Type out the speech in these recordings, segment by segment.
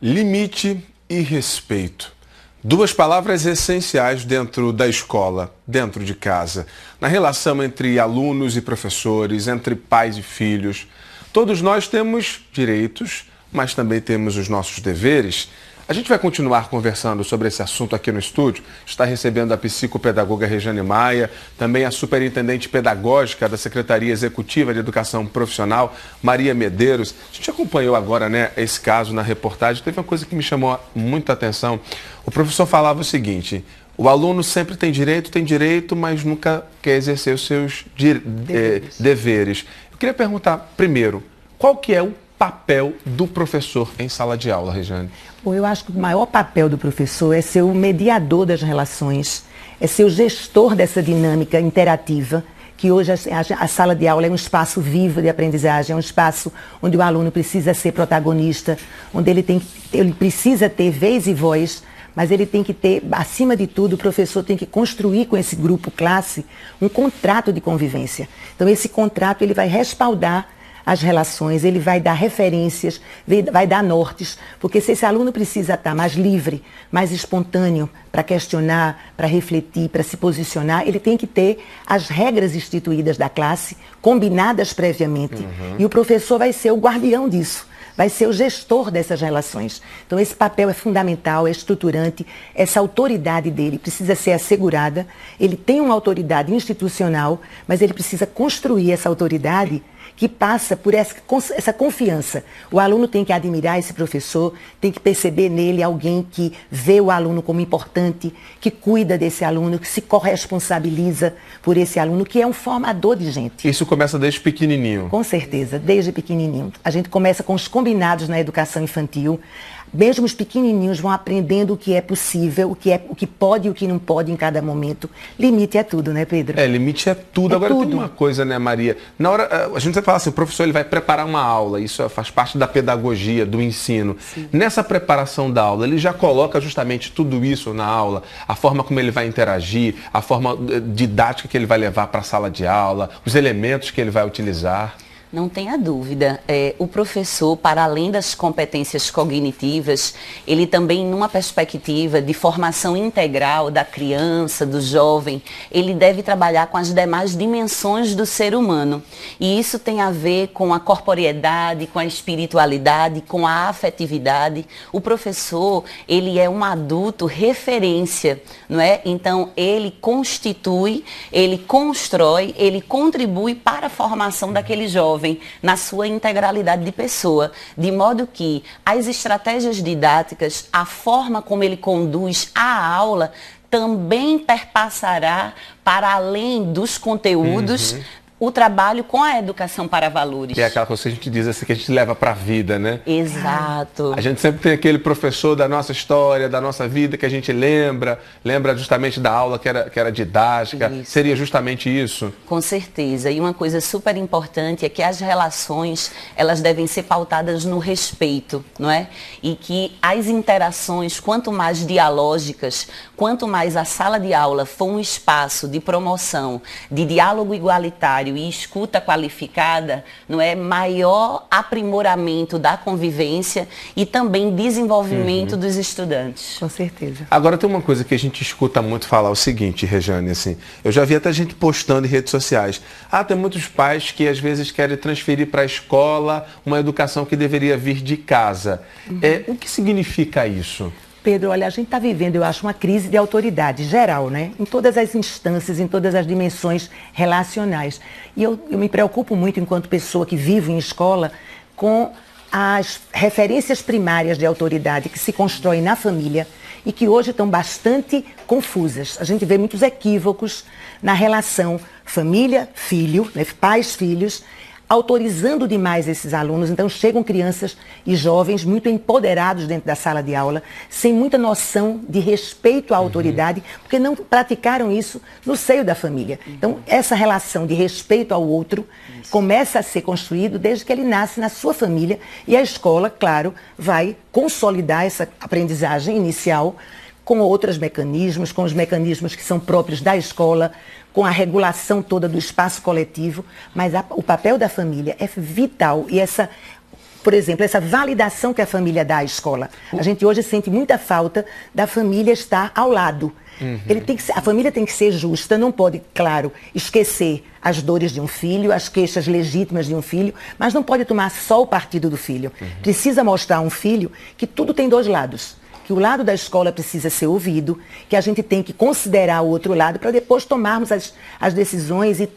Limite e respeito. Duas palavras essenciais dentro da escola, dentro de casa, na relação entre alunos e professores, entre pais e filhos. Todos nós temos direitos, mas também temos os nossos deveres. A gente vai continuar conversando sobre esse assunto aqui no estúdio. Está recebendo a psicopedagoga Rejane Maia, também a superintendente pedagógica da Secretaria Executiva de Educação Profissional, Maria Medeiros. A gente acompanhou agora, esse caso na reportagem. Teve uma coisa que me chamou muita atenção. O professor falava o seguinte: o aluno sempre tem direito, mas nunca quer exercer os seus deveres. Eu queria perguntar, primeiro, qual que é o papel do professor em sala de aula, Rejane? Bom, eu acho que o maior papel do professor é ser o mediador das relações, é ser o gestor dessa dinâmica interativa, que hoje a sala de aula é um espaço vivo de aprendizagem, é um espaço onde o aluno precisa ser protagonista, onde ele precisa ter vez e voz, mas ele tem que ter, acima de tudo, o professor tem que construir com esse grupo classe um contrato de convivência. Então esse contrato ele vai respaldar as relações, ele vai dar referências, vai dar nortes, porque se esse aluno precisa estar mais livre, mais espontâneo para questionar, para refletir, para se posicionar, ele tem que ter as regras instituídas da classe, combinadas previamente. E o professor vai ser o guardião disso, vai ser o gestor dessas relações. Então esse papel é fundamental, é estruturante, essa autoridade dele precisa ser assegurada, ele tem uma autoridade institucional, mas ele precisa construir essa autoridade que passa por essa confiança. O aluno tem que admirar esse professor, tem que perceber nele alguém que vê o aluno como importante, que cuida desse aluno, que se corresponsabiliza por esse aluno, que é um formador de gente. Isso começa desde pequenininho? Com certeza, desde pequenininho. A gente começa com os combinados na educação infantil. Mesmo os pequenininhos vão aprendendo o que é possível, o que pode e o que não pode em cada momento. Limite é tudo, né, Pedro? Limite é tudo. Agora tudo. Tem uma coisa, Maria? Na hora, a gente vai falar assim, o professor ele vai preparar uma aula, isso faz parte da pedagogia, do ensino. Sim. Nessa preparação da aula, ele já coloca justamente tudo isso na aula, a forma como ele vai interagir, a forma didática que ele vai levar para a sala de aula, os elementos que ele vai utilizar. Não tenha dúvida, o professor, para além das competências cognitivas, ele também, numa perspectiva de formação integral da criança, do jovem, ele deve trabalhar com as demais dimensões do ser humano. E isso tem a ver com a corporeidade, com a espiritualidade, com a afetividade. O professor, ele é um adulto referência, não é? Então, ele constitui, ele constrói, ele contribui para a formação daquele jovem na sua integralidade de pessoa, de modo que as estratégias didáticas, a forma como ele conduz a aula, também perpassará para além dos conteúdos o trabalho com a educação para valores. Que é aquela coisa que a gente diz assim, que a gente leva para a vida, né? Exato. A gente sempre tem aquele professor da nossa história, da nossa vida, que a gente lembra justamente da aula que era didática. Isso. Seria justamente isso? Com certeza. E uma coisa super importante é que as relações, elas devem ser pautadas no respeito, não é? E que as interações, quanto mais dialógicas, quanto mais a sala de aula for um espaço de promoção, de diálogo igualitário e escuta qualificada, não é, maior aprimoramento da convivência e também desenvolvimento dos estudantes. Com certeza. Agora tem uma coisa que a gente escuta muito falar, o seguinte, Rejane, assim, eu já vi até gente postando em redes sociais. Tem muitos pais que às vezes querem transferir para a escola uma educação que deveria vir de casa. O que significa isso? Pedro, olha, a gente está vivendo, eu acho, uma crise de autoridade geral, né? Em todas as instâncias, em todas as dimensões relacionais. E eu me preocupo muito, enquanto pessoa que vive em escola, com as referências primárias de autoridade que se constroem na família e que hoje estão bastante confusas. A gente vê muitos equívocos na relação família-filho, né? Pais-filhos, autorizando demais esses alunos. Então chegam crianças e jovens muito empoderados dentro da sala de aula, sem muita noção de respeito à autoridade, porque não praticaram isso no seio da família. Então essa relação de respeito ao outro começa a ser construído desde que ele nasce na sua família, e a escola, claro, vai consolidar essa aprendizagem inicial com outros mecanismos, com os mecanismos que são próprios da escola, com a regulação toda do espaço coletivo, mas o papel da família é vital, e essa por exemplo, essa validação que a família dá à escola. A gente hoje sente muita falta da família estar ao lado. A família tem que ser justa, não pode, claro, esquecer as dores de um filho, as queixas legítimas de um filho, mas não pode tomar só o partido do filho. Precisa mostrar a um filho que tudo tem dois lados. Que o lado da escola precisa ser ouvido, que a gente tem que considerar o outro lado para depois tomarmos as decisões e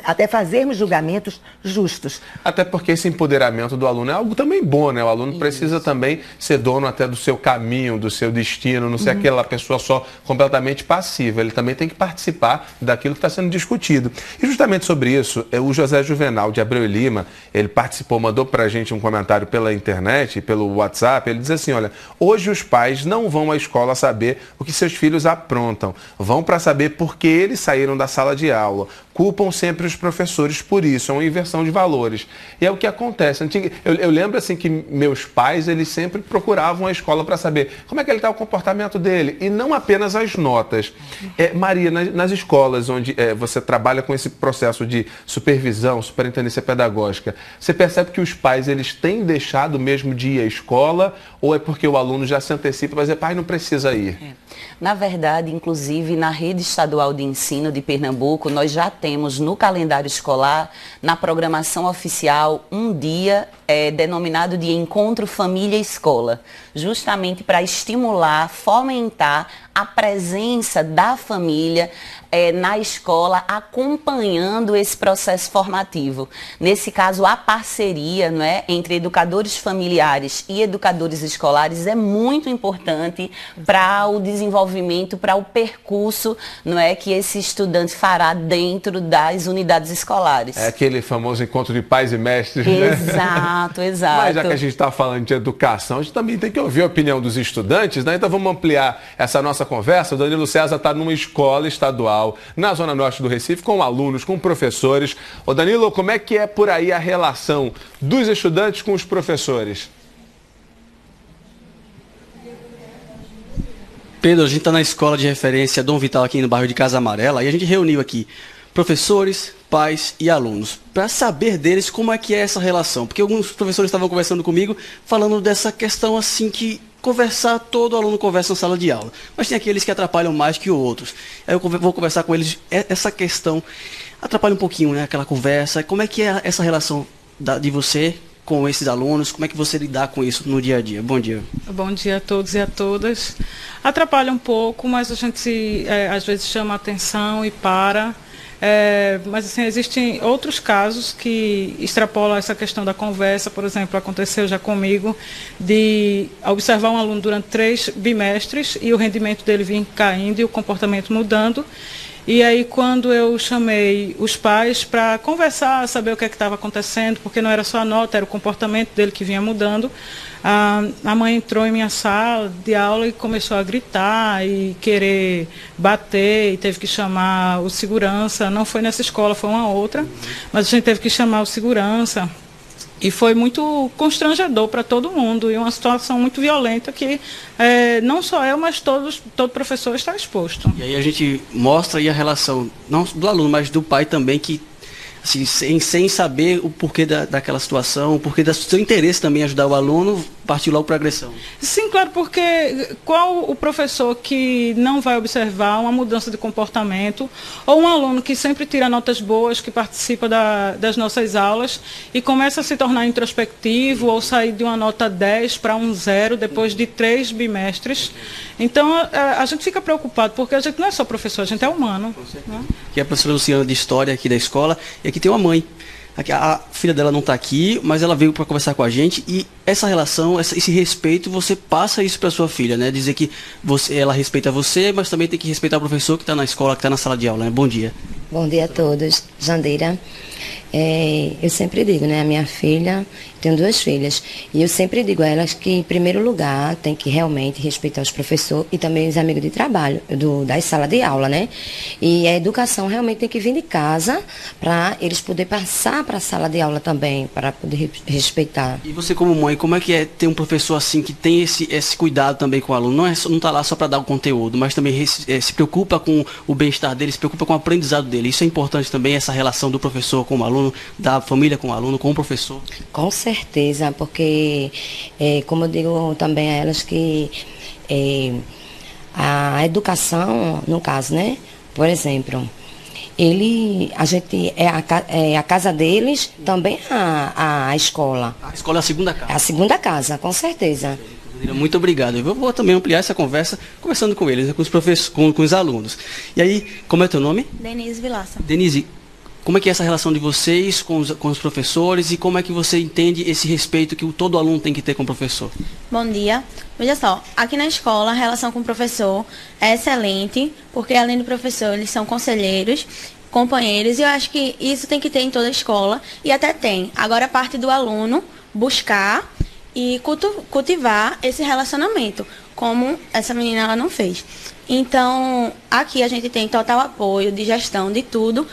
até fazermos julgamentos justos. Até porque esse empoderamento do aluno é algo também bom, né? O aluno precisa também ser dono até do seu caminho, do seu destino, não ser aquela pessoa só completamente passiva. Ele também tem que participar daquilo que está sendo discutido. E justamente sobre isso, o José Juvenal de Abreu e Lima, ele participou, mandou para a gente um comentário pela internet, pelo WhatsApp, ele diz assim, olha, hoje os pais não vão à escola saber o que seus filhos aprontam. Vão para saber por que eles saíram da sala de aula. Culpam sempre os professores por isso. É uma inversão de valores. E é o que acontece. Eu lembro assim que meus pais, eles sempre procuravam a escola para saber como é que ele está o comportamento dele. E não apenas as notas. Maria, nas escolas onde você trabalha com esse processo de supervisão, superintendência pedagógica, você percebe que os pais, eles têm deixado mesmo de ir à escola ou é porque o aluno já se antecipa, mas pai não precisa ir? Na verdade, inclusive, na rede estadual de ensino de Pernambuco, nós já temos no calendário escolar, na programação oficial, um dia denominado de Encontro Família-Escola, justamente para estimular, fomentar a presença da família na escola, acompanhando esse processo formativo. Nesse caso, a parceria, não é, entre educadores familiares e educadores escolares é muito importante para o desenvolvimento, para o percurso, não é, que esse estudante fará dentro das unidades escolares. É aquele famoso encontro de pais e mestres, né? Exato, exato. Mas já que a gente está falando de educação, a gente também tem que ouvir a opinião dos estudantes, né? Então vamos ampliar essa nossa conversa. O Danilo César está numa escola estadual na Zona Norte do Recife, com alunos, com professores. Ô Danilo, como é que é por aí a relação dos estudantes com os professores? Pedro, a gente está na escola de referência Dom Vital aqui no bairro de Casa Amarela e a gente reuniu aqui professores, pais e alunos para saber deles como é que é essa relação. Porque alguns professores estavam conversando comigo falando dessa questão assim que conversar, todo aluno conversa na sala de aula. Mas tem aqueles que atrapalham mais que outros. Aí eu vou conversar com eles, essa questão atrapalha um pouquinho, né, aquela conversa. Como é que é essa relação de você com esses alunos? Como é que você lidar com isso no dia a dia? Bom dia. Bom dia a todos e a todas. Atrapalha um pouco, mas a gente às vezes chama a atenção e para. Mas assim, existem outros casos que extrapolam essa questão da conversa. Por exemplo, aconteceu já comigo de observar um aluno durante 3 bimestres e o rendimento dele vinha caindo e o comportamento mudando. E aí, quando eu chamei os pais para conversar, saber o que estava acontecendo, porque não era só a nota, era o comportamento dele que vinha mudando, a mãe entrou em minha sala de aula e começou a gritar e querer bater, e teve que chamar o segurança. Não foi nessa escola, foi uma outra, mas a gente teve que chamar o segurança. E foi muito constrangedor para todo mundo, e uma situação muito violenta que não só eu, mas todo professor está exposto. E aí a gente mostra aí a relação, não do aluno, mas do pai também, que assim, sem saber o porquê daquela situação, o porquê do seu interesse também em ajudar o aluno, partir logo para a agressão. Sim, claro, porque qual o professor que não vai observar uma mudança de comportamento, ou um aluno que sempre tira notas boas, que participa das nossas aulas e começa a se tornar introspectivo ou sair de uma nota 10 para um 0 depois de 3 bimestres. Então a gente fica preocupado, porque a gente não é só professor, a gente é humano. Né? Que é a professora Luciana de História aqui da escola, e aqui tem uma mãe. A filha dela não está aqui, mas ela veio para conversar com a gente, e essa relação, esse respeito, você passa isso para sua filha, né? Dizer que ela respeita você, mas também tem que respeitar o professor que está na escola, que está na sala de aula, né? Bom dia. Bom dia a todos. Jandira. Eu sempre digo, né? A minha filha, tenho 2 filhas, e eu sempre digo a elas que, em primeiro lugar, tem que realmente respeitar os professores e também os amigos de trabalho, da sala de aula, né? E a educação realmente tem que vir de casa para eles poderem passar para a sala de aula também, para poder respeitar. E você como mãe, como é que é ter um professor assim que tem esse cuidado também com o aluno? Não está lá só para dar o conteúdo, mas também se preocupa com o bem-estar dele, se preocupa com o aprendizado dele. dele. Isso é importante também, essa relação do professor com o aluno, da família com o aluno, com o professor? Com certeza, porque, como eu digo também a elas, que a educação, no caso, né? Por exemplo, a gente a casa deles, também a escola. A escola é a segunda casa. É a segunda casa, com certeza. Muito obrigado. Eu vou também ampliar essa conversa conversando com eles, com os professores, com os alunos. E aí, como é teu nome? Denise Vilaça. Denise, como é que é essa relação de vocês com os professores e como é que você entende esse respeito que todo aluno tem que ter com o professor? Bom dia. Veja só, aqui na escola a relação com o professor é excelente, porque além do professor eles são conselheiros, companheiros, e eu acho que isso tem que ter em toda a escola, e até tem. Agora a parte do aluno buscar e cultivar esse relacionamento, como essa menina ela não fez. Então, aqui a gente tem total apoio de gestão, de tudo,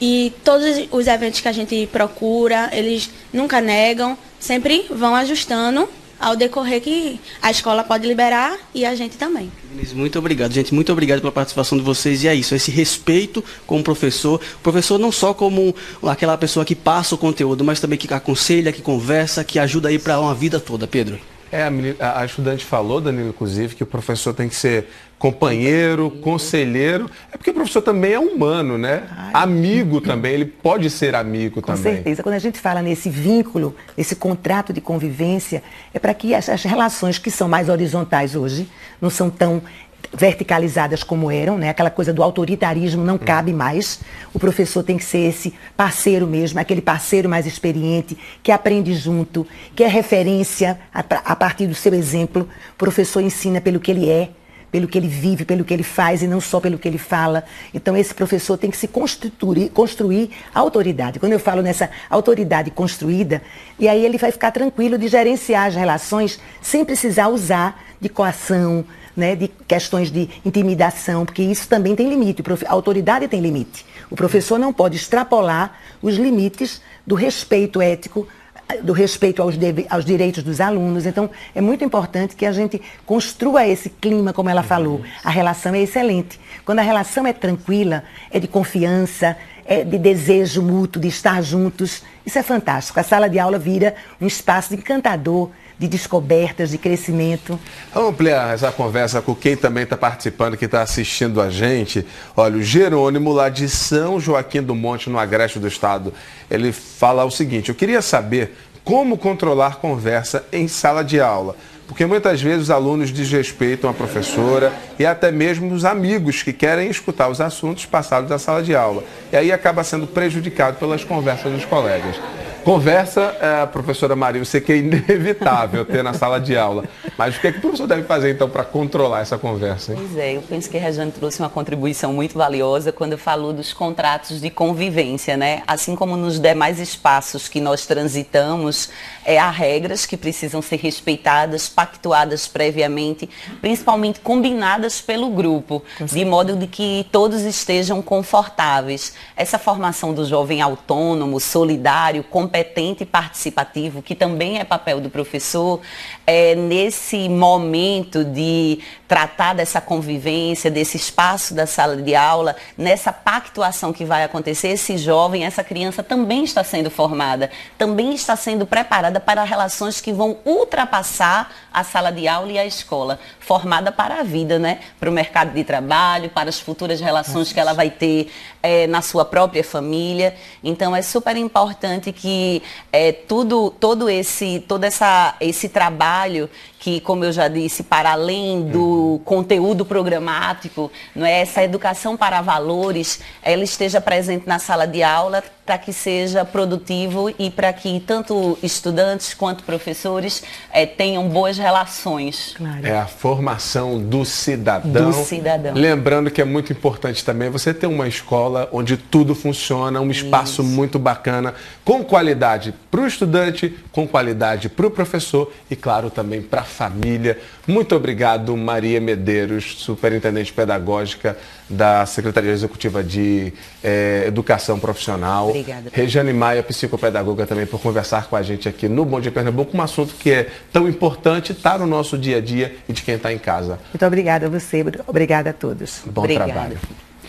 e todos os eventos que a gente procura, eles nunca negam, sempre vão ajustando ao decorrer que a escola pode liberar e a gente também. Muito obrigado, gente. Muito obrigado pela participação de vocês. E é isso, esse respeito com o professor não só como aquela pessoa que passa o conteúdo, mas também que aconselha, que conversa, que ajuda aí para uma vida toda. Pedro. A estudante falou, Danilo, inclusive, que o professor tem que ser companheiro, conselheiro. É porque o professor também é humano, né? Amigo também, ele pode ser amigo também. Com certeza. Quando a gente fala nesse vínculo, esse contrato de convivência, é para que as relações que são mais horizontais hoje, não são tão verticalizadas como eram, né? Aquela coisa do autoritarismo não cabe mais. O professor tem que ser esse parceiro mesmo, aquele parceiro mais experiente, que aprende junto, que é referência a partir do seu exemplo. O professor ensina pelo que ele é, pelo que ele vive, pelo que ele faz e não só pelo que ele fala. Então esse professor tem que se construir a autoridade. Quando eu falo nessa autoridade construída, e aí ele vai ficar tranquilo de gerenciar as relações sem precisar usar de coação, né, de questões de intimidação, porque isso também tem limite. A autoridade tem limite. O professor não pode extrapolar os limites do respeito ético, do respeito aos direitos dos alunos. Então, é muito importante que a gente construa esse clima, como ela falou. A relação é excelente. Quando a relação é tranquila, é de confiança, é de desejo mútuo, de estar juntos, isso é fantástico. A sala de aula vira um espaço encantador, de descobertas, de crescimento. Vamos ampliar essa conversa com quem também está participando, que está assistindo a gente. Olha, o Jerônimo, lá de São Joaquim do Monte, no Agreste do Estado, ele fala o seguinte: eu queria saber como controlar conversa em sala de aula, porque muitas vezes os alunos desrespeitam a professora e até mesmo os amigos que querem escutar os assuntos passados da sala de aula. E aí acaba sendo prejudicado pelas conversas dos colegas. Conversa, professora Maria, eu sei que é inevitável ter na sala de aula, mas o que é que o professor deve fazer então para controlar essa conversa, hein? Pois é, eu penso que a Rejane trouxe uma contribuição muito valiosa quando falou dos contratos de convivência, né? Assim como nos demais espaços que nós transitamos, há regras que precisam ser respeitadas, pactuadas previamente, principalmente combinadas pelo grupo, de modo de que todos estejam confortáveis. Essa formação do jovem autônomo, solidário, competente e participativo, que também é papel do professor, nesse momento de tratar dessa convivência, desse espaço da sala de aula, nessa pactuação que vai acontecer, esse jovem, essa criança também está sendo formada, também está sendo preparada para relações que vão ultrapassar a sala de aula e a escola, formada para a vida, né? Para o mercado de trabalho, para as futuras relações que ela vai ter na sua própria família. Então é super importante que todo esse trabalho que, como eu já disse, para além do conteúdo programático, não é, essa educação para valores, ela esteja presente na sala de aula para que seja produtivo e para que tanto estudantes quanto professores tenham boas relações. Claro. É a formação do cidadão. Do cidadão. Lembrando que é muito importante também você ter uma escola onde tudo funciona, um espaço muito bacana, com qualidade para o estudante, com qualidade para o professor e, claro, também para a família. Muito obrigado, Maria Medeiros, superintendente pedagógica da Secretaria Executiva de Educação Profissional. Obrigada. Rejane Maia, psicopedagoga, também por conversar com a gente aqui no Bom Dia Pernambuco, um assunto que é tão importante, está no nosso dia a dia e de quem está em casa. Muito obrigada a você, obrigada a todos. Bom Obrigada. trabalho.